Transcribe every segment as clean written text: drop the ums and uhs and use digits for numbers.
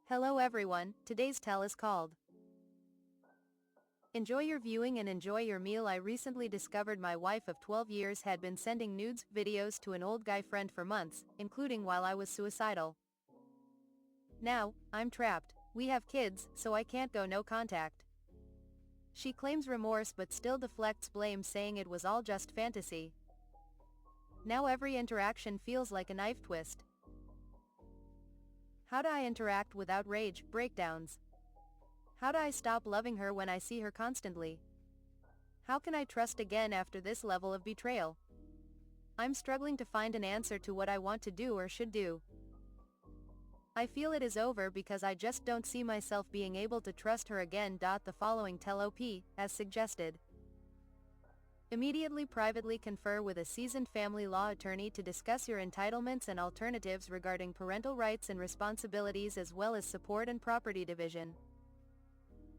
Hello everyone, today's tale is called Enjoy your viewing and enjoy your meal. I recently discovered my wife of 12 years had been sending nudes, videos to an old guy friend for months, including while I was suicidal. Now, I'm trapped. We have kids, so I can't go no contact. She claims remorse but still deflects blame, saying it was all just fantasy. Now every interaction feels like a knife twist. How do I interact without rage breakdowns? How do I stop loving her when I see her constantly? How can I trust again after this level of betrayal? I'm struggling to find an answer to what I want to do or should do. I feel it is over because I just don't see myself being able to trust her again. The following tell OP, as suggested. Immediately privately confer with a seasoned family law attorney to discuss your entitlements and alternatives regarding parental rights and responsibilities, as well as support and property division.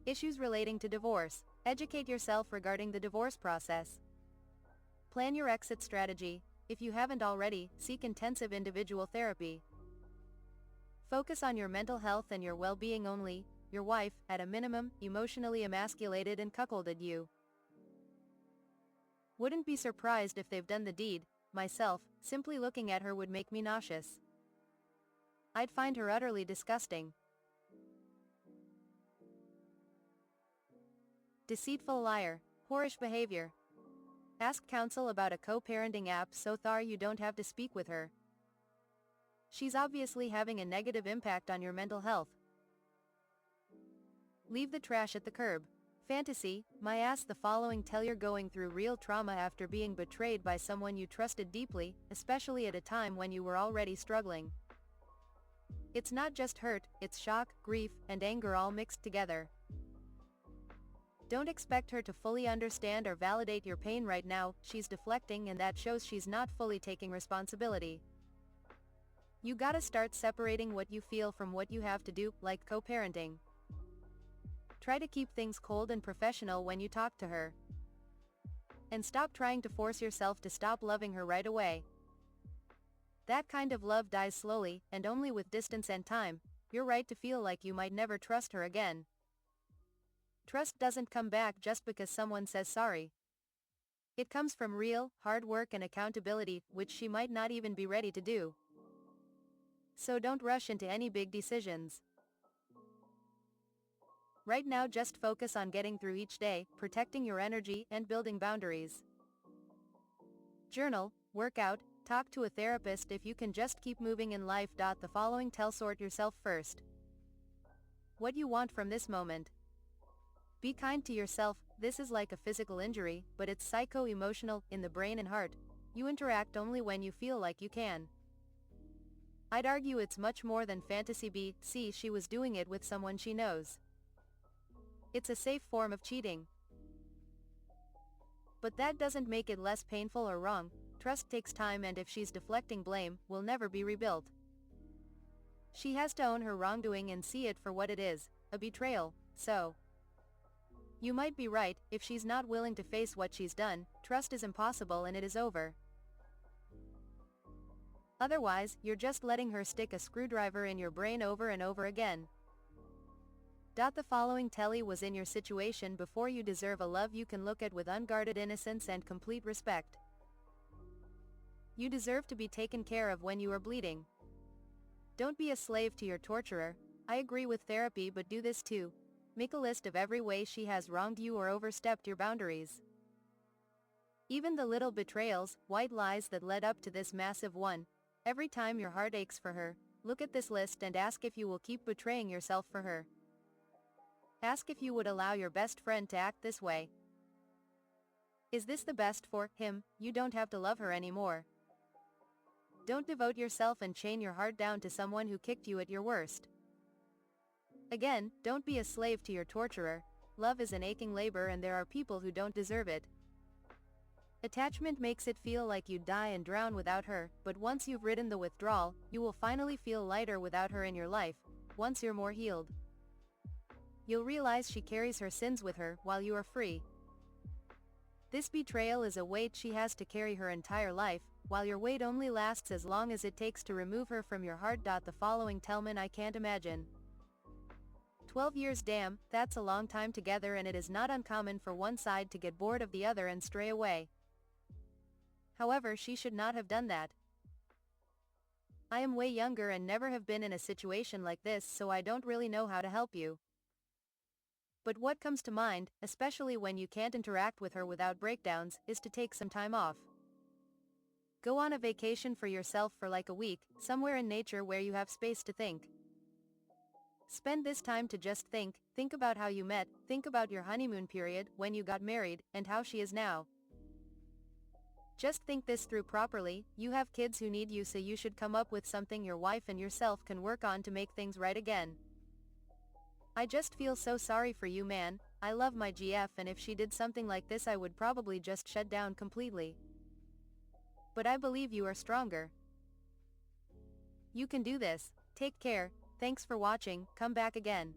Issues relating to divorce. Educate yourself regarding the divorce process. Plan your exit strategy. If you haven't already, seek intensive individual therapy. Focus on your mental health and your well-being only. Your wife, at a minimum, emotionally emasculated and cuckolded you. Wouldn't be surprised if they've done the deed. Myself, simply looking at her would make me nauseous. I'd find her utterly disgusting. Deceitful liar, whorish behavior. Ask counsel about a co-parenting app so far you don't have to speak with her. She's obviously having a negative impact on your mental health. Leave the trash at the curb. Fantasy, my ass. The following tell you're going through real trauma after being betrayed by someone you trusted deeply, especially at a time when you were already struggling. It's not just hurt, it's shock, grief, and anger all mixed together. Don't expect her to fully understand or validate your pain right now. She's deflecting, and that shows she's not fully taking responsibility. You gotta start separating what you feel from what you have to do, like co-parenting. Try to keep things cold and professional when you talk to her. And stop trying to force yourself to stop loving her right away. That kind of love dies slowly, and only with distance and time. You're right to feel like you might never trust her again. Trust doesn't come back just because someone says sorry. It comes from real, hard work and accountability, which she might not even be ready to do. So don't rush into any big decisions. Right now just focus on getting through each day, protecting your energy, and building boundaries. Journal, work out, talk to a therapist if you can just keep moving in life. The following tell sort yourself first. What you want from this moment. Be kind to yourself. This is like a physical injury, but it's psycho-emotional, in the brain and heart. You interact only when you feel like you can. I'd argue it's much more than fantasy. See, she was doing it with someone she knows. It's a safe form of cheating. But that doesn't make it less painful or wrong. Trust takes time, and if she's deflecting blame, will never be rebuilt. She has to own her wrongdoing and see it for what it is, a betrayal. So, you might be right. If she's not willing to face what she's done, trust is impossible and it is over. Otherwise, you're just letting her stick a screwdriver in your brain over and over again. The following telly was in your situation before. You deserve a love you can look at with unguarded innocence and complete respect. You deserve to be taken care of when you are bleeding. Don't be a slave to your torturer. I agree with therapy, but do this too. Make a list of every way she has wronged you or overstepped your boundaries. Even the little betrayals, white lies that led up to this massive one. Every time your heart aches for her, look at this list and ask if you will keep betraying yourself for her. Ask if you would allow your best friend to act this way. Is this the best for him? You don't have to love her anymore. Don't devote yourself and chain your heart down to someone who kicked you at your worst. Again, don't be a slave to your torturer. Love is an aching labor, and there are people who don't deserve it. Attachment makes it feel like you'd die and drown without her, but once you've ridden the withdrawal, you will finally feel lighter without her in your life. Once you're more healed, you'll realize she carries her sins with her while you are free. This betrayal is a weight she has to carry her entire life, while your weight only lasts as long as it takes to remove her from your heart. The following tellman I can't imagine. 12 years, damn, that's a long time together, and it is not uncommon for one side to get bored of the other and stray away. However, she should not have done that. I am way younger and never have been in a situation like this, so I don't really know how to help you. But what comes to mind, especially when you can't interact with her without breakdowns, is to take some time off. Go on a vacation for yourself for like a week, somewhere in nature where you have space to think. Spend this time to just think about how you met, think about your honeymoon period, when you got married, and how she is now. Just think this through properly. You have kids who need you, so you should come up with something your wife and yourself can work on to make things right again. I just feel so sorry for you, man. I love my GF, and if she did something like this I would probably just shut down completely. But I believe you are stronger. You can do this. Take care. Thanks for watching. Come back again.